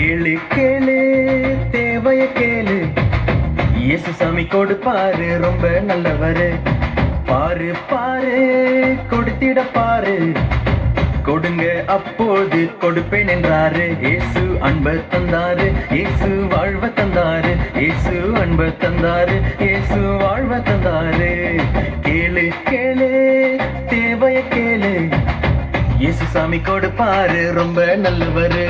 கேளு கேளு தேவைய கேளு, இயேசு சாமி கொடுப்பாரு, ரொம்ப நல்லவரு. பாரு பாரு கொடுத்திட பாரு, கொடுங்க அப்போது கொடுப்பேன் என்றாரு. இயேசு அன்ப தந்தாரு, இயேசு வாழ்வ தந்தாரு, இயேசு அன்ப தந்தாரு, இயேசு வாழ்வ தந்தாரு. கேளு கேளு தேவைய கேளு, இயேசு சாமி கொடுப்பாரு, ரொம்ப நல்லவரு.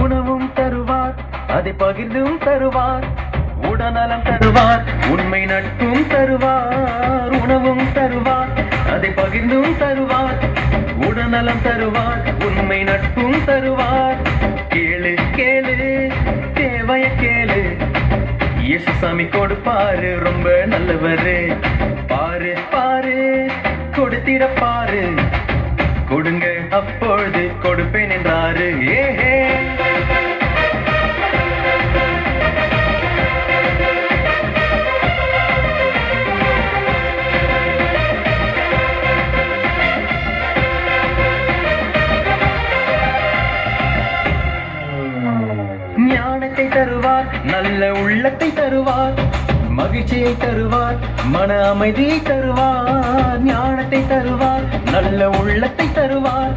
உணவும் தருவார், அதை பகிர்ந்தும் தருவார், உடல்நலம் தருவார், உண்மை நட்பும் தருவார். உணவும் தருவார், அதை பகிர்ந்தும் தருவார், உடல்நலம் தருவார், உண்மை நட்பும் தருவார். கேளு கேளு தேவைய கேளு, இயேசு சாமி கொடுப்பாரு, ரொம்ப நல்லவரு. பாரு பாரு கொடுத்திட பாரு, கொடுங்க அப்பொழுது கொடுப்பேன் என்றாரு. ஏஹே ஞானத்தை தருவார், நல்ல உள்ளத்தை தருவார், மகிழ்ச்சியை தருவார், மன அமைதியை தருவார். ஞானத்தை தருவார், நல்ல உள்ளத்தை தருவார்,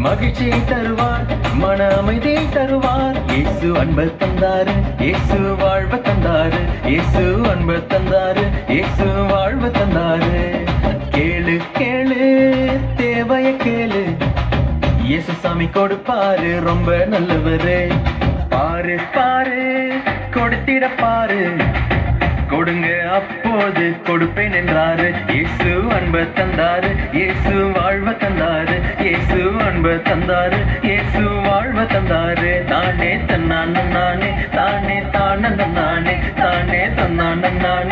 மகிழ்ச்சியை தருவார், மன அமைதியை தருவார். இயேசு அன்ப தந்தாரு, இயேசு வாழ்வ தந்தாரு, இயேசு அன்ப தந்தாரு, இயேசு வாழ்வ தந்தாரு. கேளு கேளு தேவைய கேளு, இயேசு சாமி கொடுப்பாரு, ரொம்ப நல்லவரு. பாரு பாரு கொடுத்திட பாரு, கொடுங்க அப்போது கொடுப்பேன் என்றாரு. இயேசு அன்ப தந்தாரு, இயேசு வாழ்வ தந்தாரு, இயேசு அன்ப தந்தாரு, இயேசு வாழ்வ தந்தாரு. தானே தன்னான நானே, தானே தான நானே, தானே தன்னான நானே.